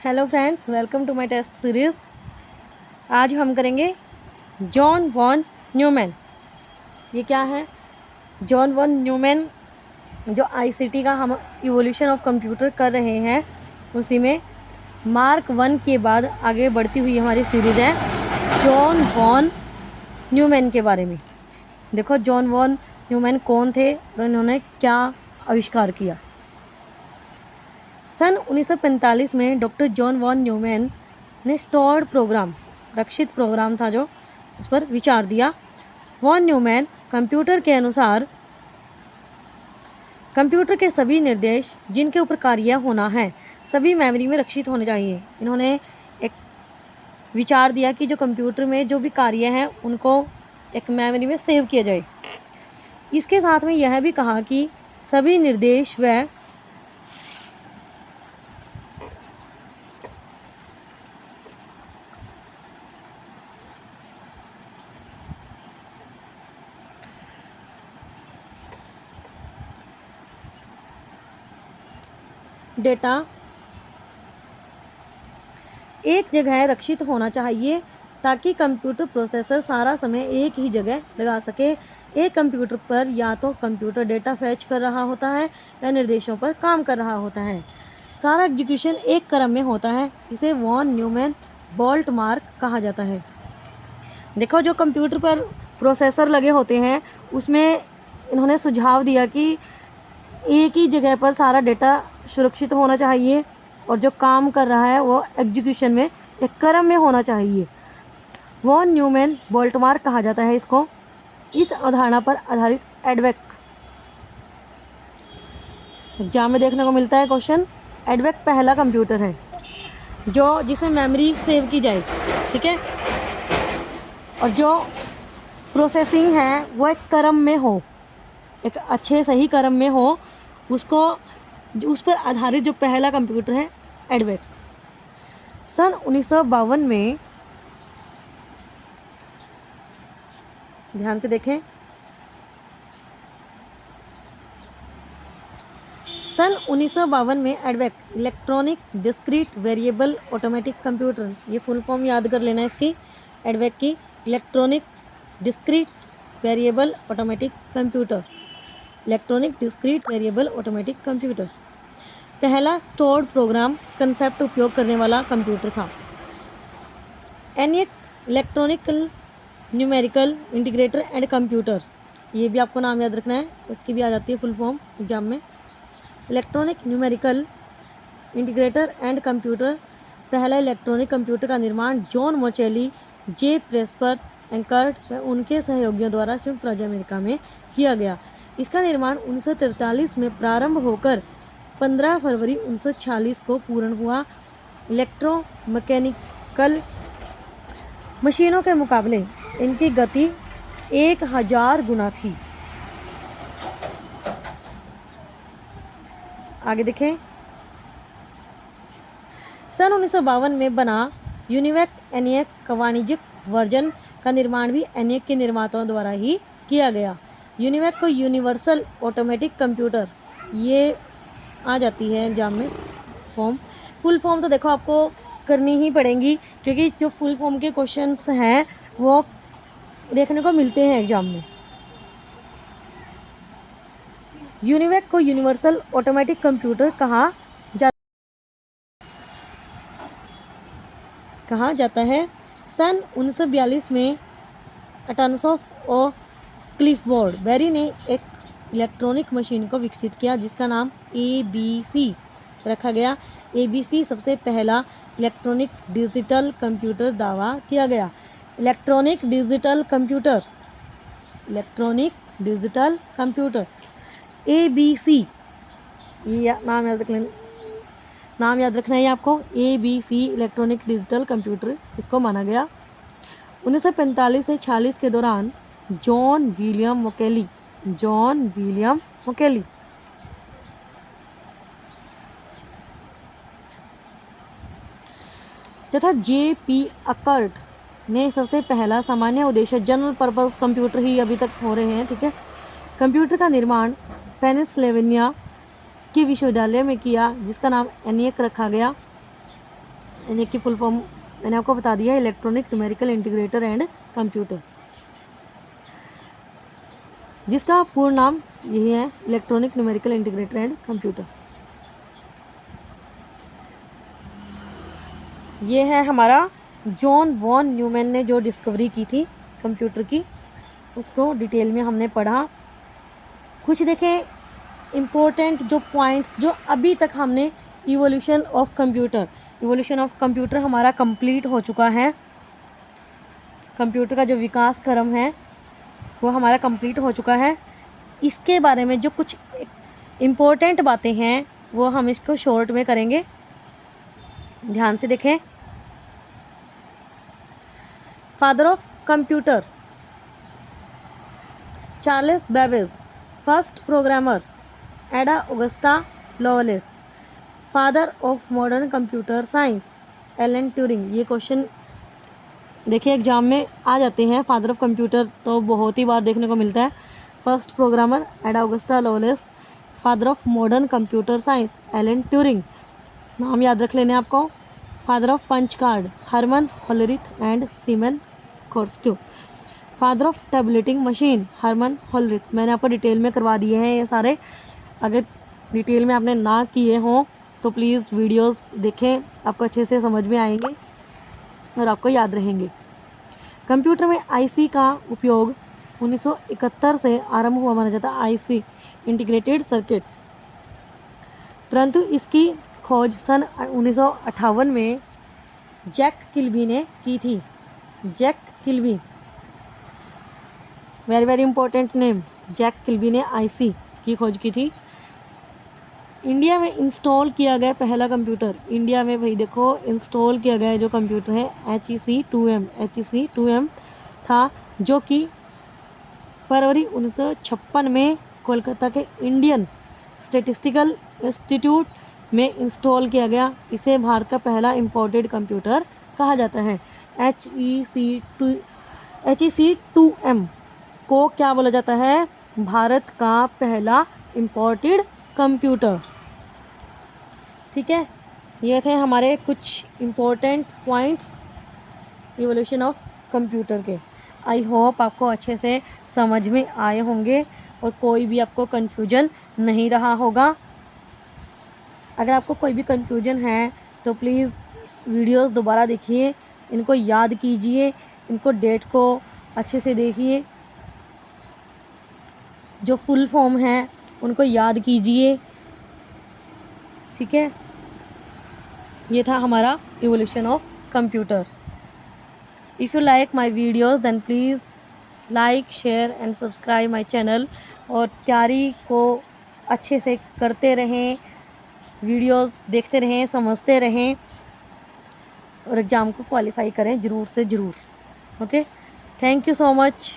Hello friends, welcome to my test series. आज हम करेंगे जॉन वॉन न्यूमैन। ये क्या है? जॉन वॉन न्यूमैन जो आईसीटी का हम इवोल्यूशन ऑफ कंप्यूटर कर रहे हैं, उसी में मार्क 1 के बाद आगे बढ़ती हुई हमारी सीरीज़ है जॉन वॉन न्यूमैन के बारे में। देखो, जॉन वॉन न्यूमैन कौन थे और इन्होंने क्या आविष्कार किया। सन 1945 में डॉक्टर जॉन वॉन न्यूमैन ने स्टोर्ड प्रोग्राम, रक्षित प्रोग्राम था जो, उस पर विचार दिया। वॉन न्यूमैन कंप्यूटर के अनुसार कंप्यूटर के सभी निर्देश जिनके ऊपर कार्य होना है सभी मेमोरी में रक्षित होने चाहिए। इन्होंने एक विचार दिया कि जो कंप्यूटर में जो भी कार्य हैं उनको एक मेमोरी में सेव किया जाए। इसके साथ में यह भी कहा कि सभी निर्देश व डेटा एक जगह रक्षित होना चाहिए ताकि कंप्यूटर प्रोसेसर सारा समय एक ही जगह लगा सके। एक कंप्यूटर पर या तो कंप्यूटर डेटा फैच कर रहा होता है या निर्देशों पर काम कर रहा होता है। सारा एग्जीक्यूशन एक क्रम में होता है। इसे वॉन न्यूमैन बोल्ट मार्क कहा जाता है। देखो, जो कंप्यूटर पर प्रोसेसर लगे होते हैं उसमें इन्होंने सुझाव दिया कि एक ही जगह पर सारा डेटा सुरक्षित होना चाहिए और जो काम कर रहा है वो एग्जीक्यूशन में एक क्रम में होना चाहिए। वॉन न्यूमैन बोल्ट मार्क कहा जाता है इसको। इस अवधारणा पर आधारित एडवेक एग्जाम में देखने को मिलता है क्वेश्चन। एडवेक पहला कंप्यूटर है जो जिसमें मेमोरी सेव की जाए, ठीक है, और जो प्रोसेसिंग है वो एक क्रम में हो, एक अच्छे सही क्रम में हो, उसको उस पर आधारित जो पहला कंप्यूटर है एडवेक। सन 1952 में, ध्यान से देखें, सन 1952 में EDVAC electronic discrete variable automatic computer, ये फुल फॉर्म याद कर लेना इसकी, एडवेक की, electronic discrete variable automatic computer, electronic discrete variable automatic computer पहला स्टोर्ड प्रोग्राम कंसेप्ट उपयोग करने वाला कंप्यूटर था। ENIAC electronical numerical integrator and computer, ये भी आपको नाम याद रखना है, इसकी भी आ जाती है फुल फॉर्म एग्जाम में। Electronic numerical integrator and computer पहला इलेक्ट्रॉनिक कंप्यूटर का निर्माण जॉन मोचेली, जे प्रेस्पर एंकर्ट व उनके सहयोगियों द्वारा संयुक्त राज्य अमेरिका में किया गया। इसका निर्माण 1943 में प्रारंभ होकर 15 फरवरी 1946 को पूर्ण हुआ। इलेक्ट्रोमैकेनिकल मशीनों के मुकाबले इनकी गति 1000 गुना थी। आगे देखें, सन 1952 में बना यूनिवेक एनियक का वाणिज्यिक वर्जन का निर्माण भी एनियक के निर्माताओं द्वारा ही किया गया। यूनिवेक को यूनिवर्सल ऑटोमेटिक कंप्यूटर, ये आ जाती है एग्जाम में फॉर्म। फुल फॉर्म तो देखो आपको करनी ही पड़ेगी क्योंकि जो फुल फॉर्म के क्वेश्चंस हैं वो देखने को मिलते हैं एग्जाम में। यूनिवेक को यूनिवर्सल ऑटोमेटिक कंप्यूटर कहा जाता है। सन 1942 में अटानसॉफ और क्लिफबोर्ड बेरी ने एक इलेक्ट्रॉनिक मशीन को विकसित किया जिसका नाम ABC रखा गया। ABC सबसे पहला इलेक्ट्रॉनिक डिजिटल कंप्यूटर दावा किया गया। Electronic digital computer, electronic digital computer ABC, ये नाम याद रखना है आपको। ABC इलेक्ट्रॉनिक डिजिटल कंप्यूटर इसको माना गया। 1945 से 46 के दौरान जॉन विलियम मोकेली तथा JP अकर्ट ने सबसे पहला सामान्य उद्देश्य जनरल पर्पस कंप्यूटर ही अभी तक हो रहे हैं, ठीक है, कंप्यूटर का निर्माण पेनिसिल्वेनिया के विश्वविद्यालय में किया जिसका नाम एनियक रखा गया। यानी कि फुल फॉर्म मैंने आपको बता दिया, electronic numerical integrator and computer, जिसका पूर्ण नाम यही है, electronic numerical integrator and computer. ये है हमारा जॉन वॉन न्यूमैन ने जो डिस्कवरी की थी कंप्यूटर की, उसको डिटेल में हमने पढ़ा। कुछ देखें इम्पोर्टेंट जो पॉइंट्स जो अभी तक हमने इवोल्यूशन ऑफ कंप्यूटर हमारा कंप्लीट हो चुका है। कंप्यूटर का जो विकास क्रम है वो हमारा कंप्लीट हो चुका है। इसके बारे में जो कुछ इम्पोर्टेंट बातें हैं वो हम इसको शॉर्ट में करेंगे, ध्यान से देखें। Father of computer Charles Babbage, first programmer Ada Augusta Lovelace, father of modern computer science Alan Turing. ये क्वेश्चन देखिए एग्जाम में आ जाते हैं, फादर ऑफ कंप्यूटर तो बहुत ही बार देखने को मिलता है। First programmer Ada Augusta Lovelace, father of modern computer science Alan Turing. नाम याद रख लेने आपको। Father of punch card Herman Hollerith and Semen Korsakov, father of tabulating machine Herman Hollerith. मैंने आपको डिटेल में करवा दिए हैं ये सारे, अगर डिटेल में आपने ना किए हों तो प्लीज़ वीडियोस देखें, आपको अच्छे से समझ में आएंगे और आपको याद रहेंगे। कंप्यूटर में आईसी का उपयोग 1971 से आरंभ हुआ माना जाता है, आईसी इंटीग्रेटेड सर्किट, परंतु इसकी खोज सन 1958 में जैक किल्बी ने की थी। Jack Kilby, very very important name. Jack Kilby ने आईसी की खोज की थी। इंडिया में इंस्टॉल किया गया पहला कंप्यूटर, इंडिया में भाई देखो इंस्टॉल किया गया जो कंप्यूटर है HEC2M था, जो कि फरवरी 1956 में कोलकाता के इंडियन स्टैटिस्टिकल इंस्टीट्यूट में इंस्टॉल किया गया। इसे भारत का पहला इंपोर्टेड कंप्यूटर कहा जाता है। HEC2M को क्या बोला जाता है? भारत का पहला इंपोर्टेड कंप्यूटर। ठीक है, ये थे हमारे कुछ important points evolution of computer के। आई होप आपको अच्छे से समझ में आए होंगे और कोई भी आपको कन्फ्यूजन नहीं रहा होगा। अगर आपको कोई भी कन्फ्यूजन है तो प्लीज़ वीडियोस दोबारा देखिए, इनको याद कीजिए, इनको डेट को अच्छे से देखिए, जो फुल फॉर्म है उनको याद कीजिए। ठीक है, ये था हमारा evolution of computer. If you like my videos then please like share and subscribe my channel. और तैयारी को अच्छे से करते रहें, वीडियोस देखते रहें, समझते रहें और एग्ज़ाम को क्वालिफाई करें ज़रूर से ज़रूर। Okay, thank you so much.